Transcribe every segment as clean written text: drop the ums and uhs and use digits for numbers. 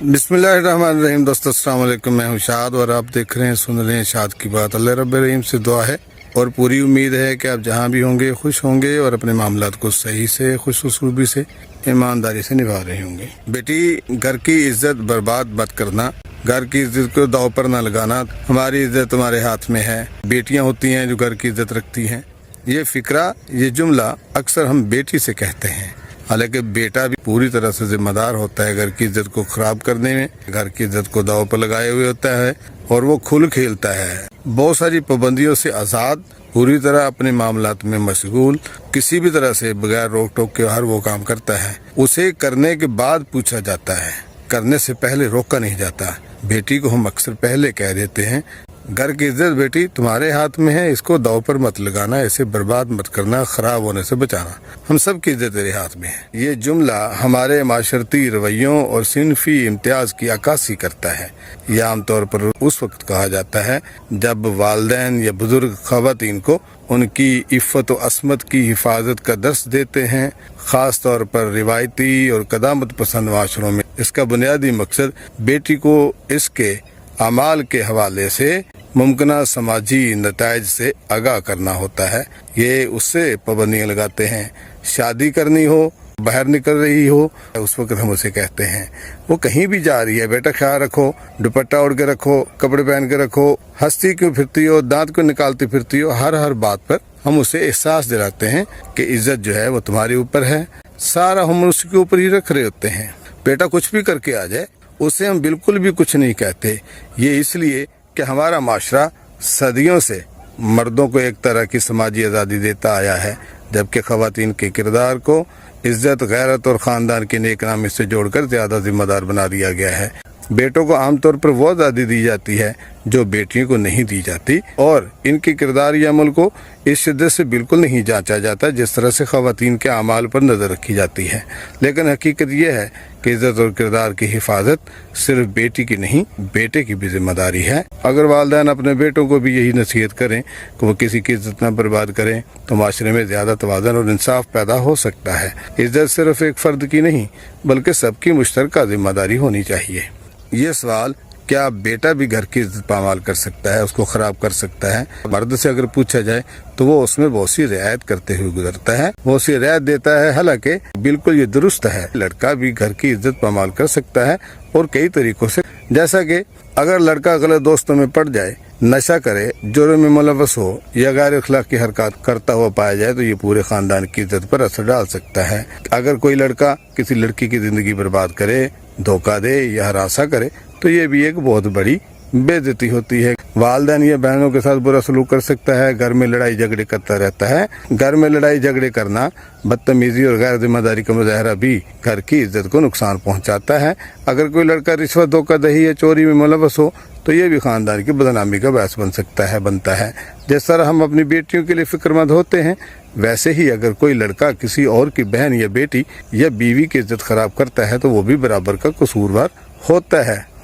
बिस्मिल्लाहिर्रहमानिर्रहीम। दोस्तों अस्सलाम वालेकुम, मैं हूं शाद और आप देख रहे हैं सुन रहे हैं शाद की बात। अल्लाह रब्बुल रहीम से दुआ है और पूरी उम्मीद है कि आप जहां भी होंगे खुश होंगे और अपने मामलात को सही से, खुश उसलूबी से, ईमानदारी से निभा रहे होंगे। बेटी, घर की इज्जत बर्बाद मत करना, घर की इज्जत को दांव पर न लगाना। हमारी इज्जत तुम्हारे हाथ में है। बेटियां होती हैं जो घर की इज्जत रखती हैं। ये फिक्रा, ये जुमला अक्सर हम बेटी से कहते हैं, हालांकि बेटा भी पूरी तरह से जिम्मेदार होता है घर की इज्जत को खराब करने में। घर की इज्जत को दांव पर लगाए हुए होता है और वो खुल खेलता है, बहुत सारी पाबंदियों से आज़ाद, पूरी तरह अपने मामलात में मशगूल, किसी भी तरह से बगैर रोक टोक के हर वो काम करता है। उसे करने के बाद पूछा जाता है, करने से पहले रोका नहीं जाता। बेटी को हम अक्सर पहले कह देते हैं, घर की इज्जत बेटी तुम्हारे हाथ में है, इसको दांव पर मत लगाना, इसे बर्बाद मत करना, खराब होने से बचाना। हम सब की इज्जत तेरे हाथ में है। ये जुमला हमारे माशरती रवैयों और सिनफी इम्तियाज की अक्कासी करता है। यह आमतौर पर उस वक्त कहा जाता है जब वालिदैन या बुजुर्ग खवातीन को उनकी इफ़्फ़त व अस्मत की हिफाजत का दर्स देते हैं। ख़ास तौर पर रिवायती और कदामत पसंद माशरों में इसका बुनियादी मकसद बेटी को इसके अमाल के हवाले से मुमकिना समाजी नताइज से आगाह करना होता है। ये उससे पाबंदियाँ लगाते हैं। शादी करनी हो, बाहर निकल रही हो, उस वक्त हम उसे कहते हैं वो कहीं भी जा रही है, बेटा ख्याल रखो, दुपट्टा ओढ़ के रखो, कपड़े पहन के रखो, हंसती क्यों फिरती हो, दांत क्यों निकालती फिरती हो। हर बात पर हम उसे एहसास दिलाते हैं कि इज्जत जो है वो तुम्हारे ऊपर है, सारा हम उसके ऊपर ही रख रहे होते हैं। बेटा कुछ भी करके आ जाए, उसे हम बिल्कुल भी कुछ नहीं कहते। ये इसलिए कि हमारा माशरा सदियों से मर्दों को एक तरह की समाजी आज़ादी देता आया है, जबकि ख़वातीन के किरदार को इज्जत, गैरत और ख़ानदान के नेक नामे से जोड़कर ज़्यादा जिम्मेदार बना दिया गया है। बेटों को आमतौर पर वो आज़ादी दी जाती है जो बेटियों को नहीं दी जाती, और इनके किरदार या अमल को इस शिद्दत से बिल्कुल नहीं जांचा जाता जिस तरह से ख़वातीन के अमाल पर नज़र रखी जाती है। लेकिन हकीकत यह है कि इज्जत और किरदार की हिफाजत सिर्फ बेटी की नहीं, बेटे की भी जिम्मेदारी है। अगर वालिदैन अपने बेटों को भी यही नसीहत करें कि वो किसी की इज्जत न बर्बाद करें तो माशरे में ज़्यादा तवाज़ुन और इंसाफ पैदा हो सकता है। इज्जत सिर्फ एक फ़र्द की नहीं बल्कि सबकी मुश्तरका जिम्मेदारी होनी चाहिए। ये सवाल, क्या बेटा भी घर की इज्जत पामाल कर सकता है, उसको खराब कर सकता है, मर्द से अगर पूछा जाए तो वो उसमें बहुत सी रियायत करते हुए गुजरता है, बहुत सी रियायत देता है। हालांकि बिल्कुल ये दुरुस्त है, लड़का भी घर की इज्जत पामाल कर सकता है और कई तरीकों से। जैसा कि अगर लड़का गलत दोस्तों में पड़ जाए, नशा करे, जुर्म में मुलव्वस हो या गैर अखलाकी हरकत करता हुआ पाया जाए तो ये पूरे खानदान की इज्जत पर असर डाल सकता है। अगर कोई लड़का किसी लड़की की जिंदगी बर्बाद करे, धोखा दे या हरासा करे तो ये भी एक बहुत बड़ी बेइज्जती होती है। वालिदैन या बहनों के साथ बुरा सलूक कर सकता है, घर में लड़ाई झगड़े करता रहता है। घर में लड़ाई झगड़े करना, बदतमीजी और गैर जिम्मेदारी का मुजाहरा भी घर की इज्जत को नुकसान पहुंचाता है। अगर कोई लड़का रिश्वत, धोखाधड़ी या चोरी में मुलव्वस हो तो ये भी खानदान की बदनामी का बायस बनता है। जिस तरह हम अपनी बेटियों के लिए फिक्रमंद होते हैं, वैसे ही अगर कोई लड़का किसी और की बहन या बेटी या बीवी की इज्जत खराब करता है तो वो भी बराबर का कसूरवार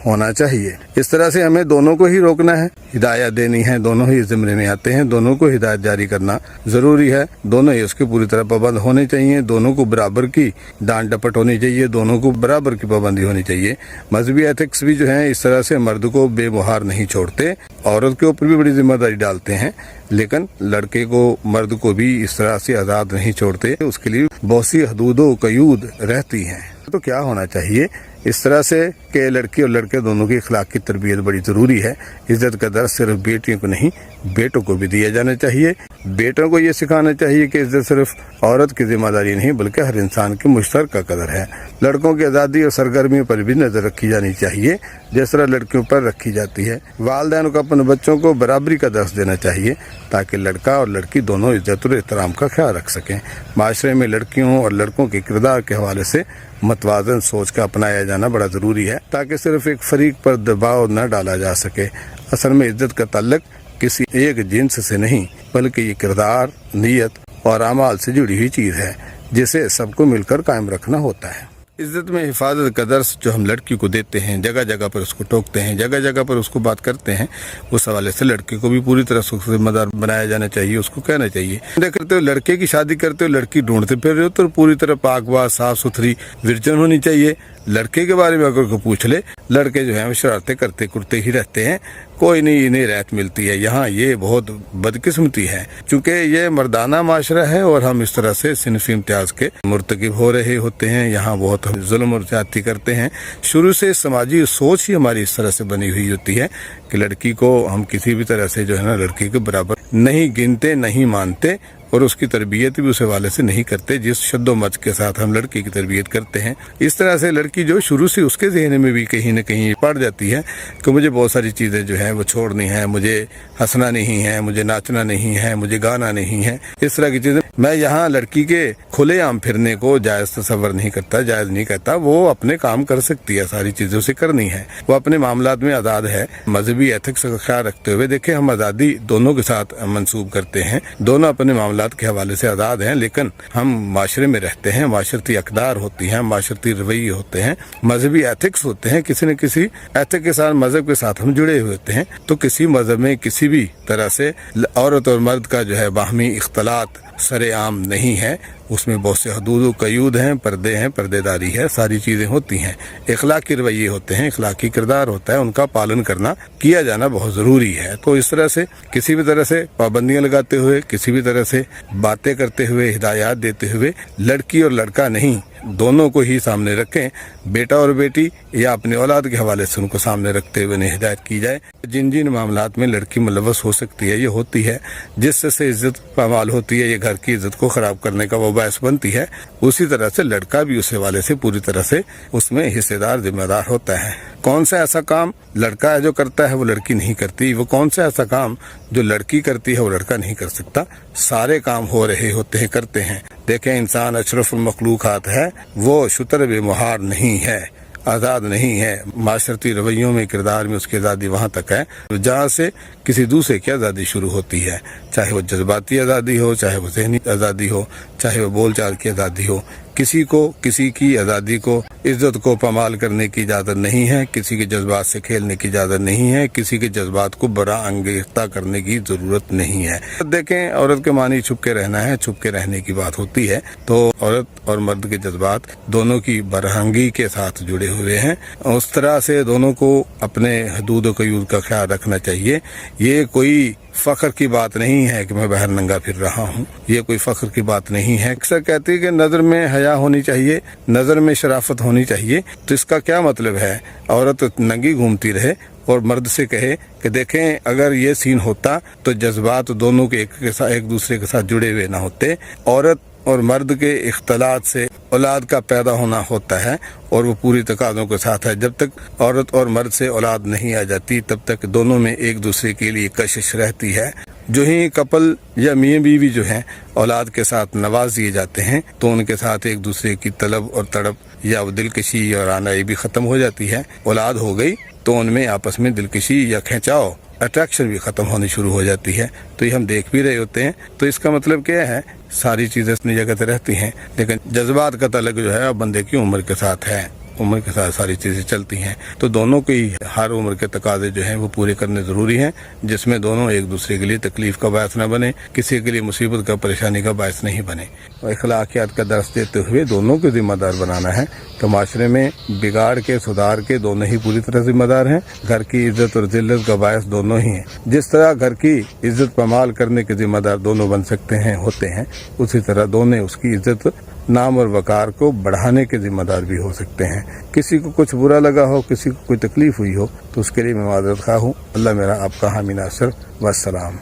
होना चाहिए। इस तरह से हमें दोनों को ही रोकना है, हिदायत देनी है, दोनों ही जिम्मे में आते हैं, दोनों को हिदायत जारी करना जरूरी है। दोनों ही उसके पूरी तरह पाबंद होने चाहिए, दोनों को बराबर की डांट डपट होनी चाहिए, दोनों को बराबर की पाबंदी होनी चाहिए। मजहबी एथिक्स भी जो है इस तरह से मर्द को बेमुहार नहीं छोड़ते, औरत के ऊपर भी बड़ी जिम्मेदारी डालते हैं, लेकिन लड़के को, मर्द को भी इस तरह से आज़ाद नहीं छोड़ते। उसके लिए बहुत सी हदूद व कयूद रहती हैं। तो क्या होना चाहिए इस तरह से कि लड़की और लड़के दोनों की अखलाक की तरबियत बड़ी ज़रूरी है। इज्जत का दर्स सिर्फ बेटियों को नहीं, बेटों को भी दिया जाना चाहिए। बेटों को ये सिखाना चाहिए कि इज्जत सिर्फ औरत की जिम्मेदारी नहीं बल्कि हर इंसान की मुश्तरका कदर है। लड़कों की आज़ादी और सरगर्मियों पर भी नज़र रखी जानी चाहिए जिस तरह लड़कियों पर रखी जाती है। वालिदैन को अपने बच्चों को बराबरी का दर्स देना चाहिए ताकि लड़का और लड़की दोनों इज्जत और एहतराम का ख्याल रख सकें। माशरे में लड़कियों और लड़कों के किरदार के हवाले से मतवाज़न सोच का अपनाया जाना बड़ा ज़रूरी है ताकि सिर्फ एक फरीक पर दबाव न डाला जा सके। असल में इज्जत का ताल्लुक किसी एक जिन्स से नहीं बल्कि ये किरदार, नीयत और अमाल से जुड़ी हुई चीज़ है जिसे सबको मिलकर कायम रखना होता है। इज्जत में हिफाजत का दर्स जो हम लड़की को देते हैं, जगह जगह पर उसको टोकते हैं, जगह जगह पर उसको बात करते हैं, उस हवाले से लड़के को भी पूरी तरह से जिम्मेदार बनाया जाना चाहिए, उसको कहना चाहिए। करते हो लड़के की शादी करते हो, लड़की ढूंढते फिर रहे हो तो पूरी तरह पाक बाज, साफ सुथरी, विरजन होनी चाहिए। लड़के के बारे में अगर कोई पूछ ले, लड़के जो हैं वो शरारतें करते कुर्ते ही रहते हैं, कोई नहीं इन्हें राहत मिलती है। यहाँ ये बहुत बदकिस्मती है, चूँकि ये मर्दाना माशरा है और हम इस तरह से सिनफी इम्तियाज़ के मुर्तकिब हो रहे होते हैं। यहाँ बहुत जुल्म और ज्यादती करते हैं। शुरू से समाजी सोच ही हमारी इस तरह से बनी हुई होती है कि लड़की को हम किसी भी तरह से जो है ना लड़की के बराबर नहीं गिनते, नहीं मानते और उसकी तरबियत भी उस हवाले से नहीं करते जिस शद्दो मच के साथ हम लड़की की तरबियत करते हैं। इस तरह से लड़की जो शुरू से उसके जहन में भी कहीं न कहीं पड़ जाती है कि मुझे बहुत सारी चीज़ें जो हैं वो छोड़नी है, मुझे हंसना नहीं है, मुझे नाचना नहीं है, मुझे गाना नहीं है, इस तरह की चीज़ें। मैं यहाँ लड़की के खुलेआम फिरने को जायज़ तसव्वुर नहीं करता, जायज़ नहीं कहता। वो अपने काम कर सकती है, सारी चीज़ें उसे करनी है, वो अपने मामलात में आज़ाद है। मजहबी एथिक्स का ख्याल रखते हुए देखिए हम आज़ादी दोनों के साथ मंसूब करते हैं, दोनों अपने मामलात के हवाले से आज़ाद हैं, लेकिन हम माशरे में रहते हैं, माशरती अक़दार होती हैं, माशरती रवैये होते हैं, मजहबी एथिक्स होते हैं, किसी न किसी एथिक के साथ मजहब के साथ हम जुड़े हुए होते हैं। तो किसी मजहब में किसी भी तरह से औरत और मर्द का जो है बाहमी इख्तलात सरेआम नहीं है, उसमें बहुत से हदूद क़यूद हैं, पर्देदारी है, सारी चीज़ें होती हैं, इखलाकी रवैये होते हैं, इखलाकी किरदार होता है, उनका पालन करना किया जाना बहुत ज़रूरी है। तो इस तरह से किसी भी तरह से पाबंदियाँ लगाते हुए, किसी भी तरह से बातें करते हुए, हिदायत देते हुए लड़की और लड़का नहीं दोनों को ही सामने रखें, बेटा और बेटी या अपने औलाद के हवाले से उनको सामने रखते हुए उन्हें हिदायत की जाए। जिन जिन मामलात में लड़की मुलव्वस हो सकती है, ये होती है, जिससे इज्जत पामाल होती है, ये घर की इज्जत को ख़राब करने का वो बायस बनती है, उसी तरह से लड़का भी उस हवाले से पूरी तरह से उसमें हिस्सेदार जिम्मेदार होता है। कौन सा ऐसा काम लड़का है जो करता है वो लड़की नहीं करती, वो कौन सा ऐसा काम जो लड़की करती है वो लड़का नहीं कर सकता, सारे काम हो रहे होते हैं, करते हैं। देखें इंसान अशरफुल मखलूक़ात है, वो शुतर बेमुहार नहीं है, आज़ाद नहीं है। माशरती रवैयों में, किरदार में उसकी आज़ादी वहाँ तक है जहाँ से किसी दूसरे की आज़ादी शुरू होती है, चाहे वो जज्बाती आज़ादी हो, चाहे वो ज़हनी आज़ादी हो, चाहे वो बोल चाल की आज़ादी हो। किसी को किसी की आज़ादी को, इज्जत को पामाल करने की इजाज़त नहीं है, किसी के जज्बात से खेलने की इजाज़त नहीं है, किसी के जज्बात को बड़ा अंगेख्ता करने की ज़रूरत नहीं है। देखें औरत के मानी छुप के रहना है, छुप के रहने की बात होती है, तो औरत और मर्द के जज्बात दोनों की बरहंगी के साथ जुड़े हुए हैं। उस तरह से दोनों को अपने हदूद व क़यूद का ख्याल रखना चाहिए। ये कोई फ़ख्र की बात नहीं है कि मैं बाहर नंगा फिर रहा हूँ, ये कोई फ़ख्र की बात नहीं है। अक्सर कहती है कि नज़र में हया होनी चाहिए, नज़र में शराफत होनी चाहिए। तो इसका क्या मतलब है? औरत नंगी घूमती रहे और मर्द से कहे कि देखें अगर ये सीन होता तो जज्बात दोनों के एक दूसरे के साथ जुड़े हुए ना होते। औरत और मर्द के इख्तलात से औलाद का पैदा होना होता है और वो पूरी तकाज़ों के साथ है। जब तक औरत और मर्द से औलाद नहीं आ जाती तब तक दोनों में एक दूसरे के लिए कशिश रहती है। जो ही कपल या मियाँ बीवी जो हैं औलाद के साथ नवाज दिए जाते हैं तो उनके साथ एक दूसरे की तलब और तड़प या वो दिलकशी और आनाई भी ख़त्म हो जाती है। औलाद हो गई तो उनमें आपस में दिलकशी या खिंचाव, अट्रैक्शन भी ख़त्म होनी शुरू हो जाती है। तो ये हम देख भी रहे होते हैं। तो इसका मतलब क्या है? सारी चीज़ें अपनी जगह पे रहती हैं, लेकिन जज्बात का तल्लुक जो है बंदे की उम्र के साथ है, उम्र के साथ सारी चीज़ें चलती हैं। तो दोनों की हर उम्र के तकाजे जो हैं वो पूरे करने ज़रूरी हैं, जिसमें दोनों एक दूसरे के लिए तकलीफ़ का बायस न बने, किसी के लिए मुसीबत का, परेशानी का बायस नहीं बने। और अखलाकियात का दर्स देते हुए दोनों को ज़िम्मेदार बनाना है। तो माशरे में बिगाड़ के, सुधार के दोनों ही पूरी तरह ज़िम्मेदार हैं। घर की इज्जत और जिल्लत का बायस दोनों ही हैं। जिस तरह घर की इज्जत पमाल करने के ज़िम्मेदार दोनों बन सकते हैं, होते हैं, उसी तरह दोनों उसकी इज्जत, नाम और वकार को बढ़ाने के ज़िम्मेदार भी हो सकते हैं। किसी को कुछ बुरा लगा हो, किसी को कोई तकलीफ़ हुई हो तो उसके लिए मैं माज़रत ख़्वाह हूँ। अल्लाह मेरा आपका हामी नासिर। वस्सलाम।